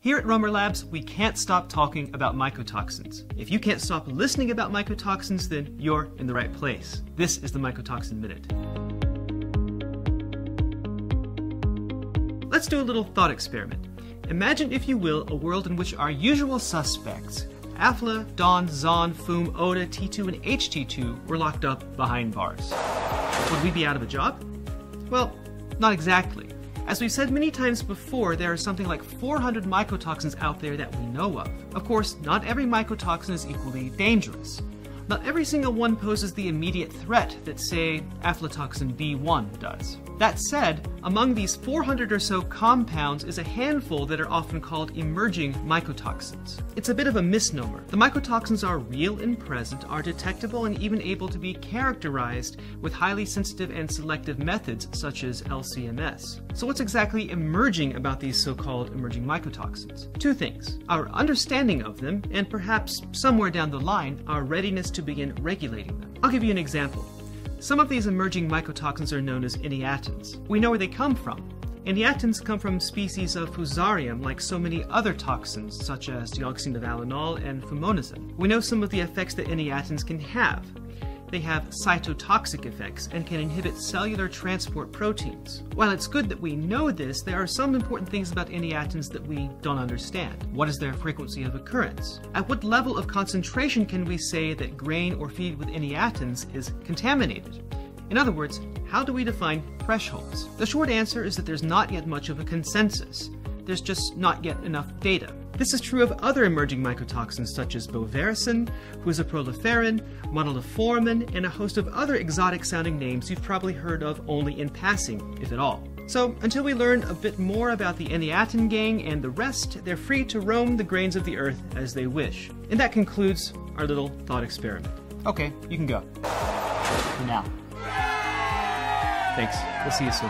Here at Romer Labs, we can't stop talking about mycotoxins. If you can't stop listening about mycotoxins, then you're in the right place. This is the Mycotoxin Minute. Let's do a little thought experiment. Imagine, if you will, a world in which our usual suspects, Afla, Don, Zon, Foom, Oda, T2, and HT2 were locked up behind bars. Would we be out of a job? Well, not exactly. As we've said many times before, there are something like 400 mycotoxins out there that we know of. Of course, not every mycotoxin is equally dangerous. Not every single one poses the immediate threat that, say, aflatoxin B1 does. That said, among these 400 or so compounds is a handful that are often called emerging mycotoxins. It's a bit of a misnomer. The mycotoxins are real and present, are detectable, and even able to be characterized with highly sensitive and selective methods such as LC-MS. So what's exactly emerging about these so-called emerging mycotoxins? Two things: our understanding of them, and perhaps somewhere down the line, our readiness to begin regulating them. I'll give you an example. Some of these emerging mycotoxins are known as eniatins. We know where they come from. Eniatins come from species of Fusarium, like so many other toxins, such as deoxynivalenol and fumonazine. We know some of the effects that eniatins can have. They have cytotoxic effects and can inhibit cellular transport proteins. While it's good that we know this, there are some important things about eniatins that we don't understand. What is their frequency of occurrence? At what level of concentration can we say that grain or feed with eniatins is contaminated? In other words, how do we define thresholds? The short answer is that there's not yet much of a consensus. There's just not yet enough data. This is true of other emerging mycotoxins such as bovaricin, huizoproliferin, monoleformin, and a host of other exotic-sounding names you've probably heard of only in passing, if at all. So, until we learn a bit more about the eniatin gang and the rest, they're free to roam the grains of the earth as they wish. And that concludes our little thought experiment. Okay, you can go. For now. Thanks. We'll see you soon.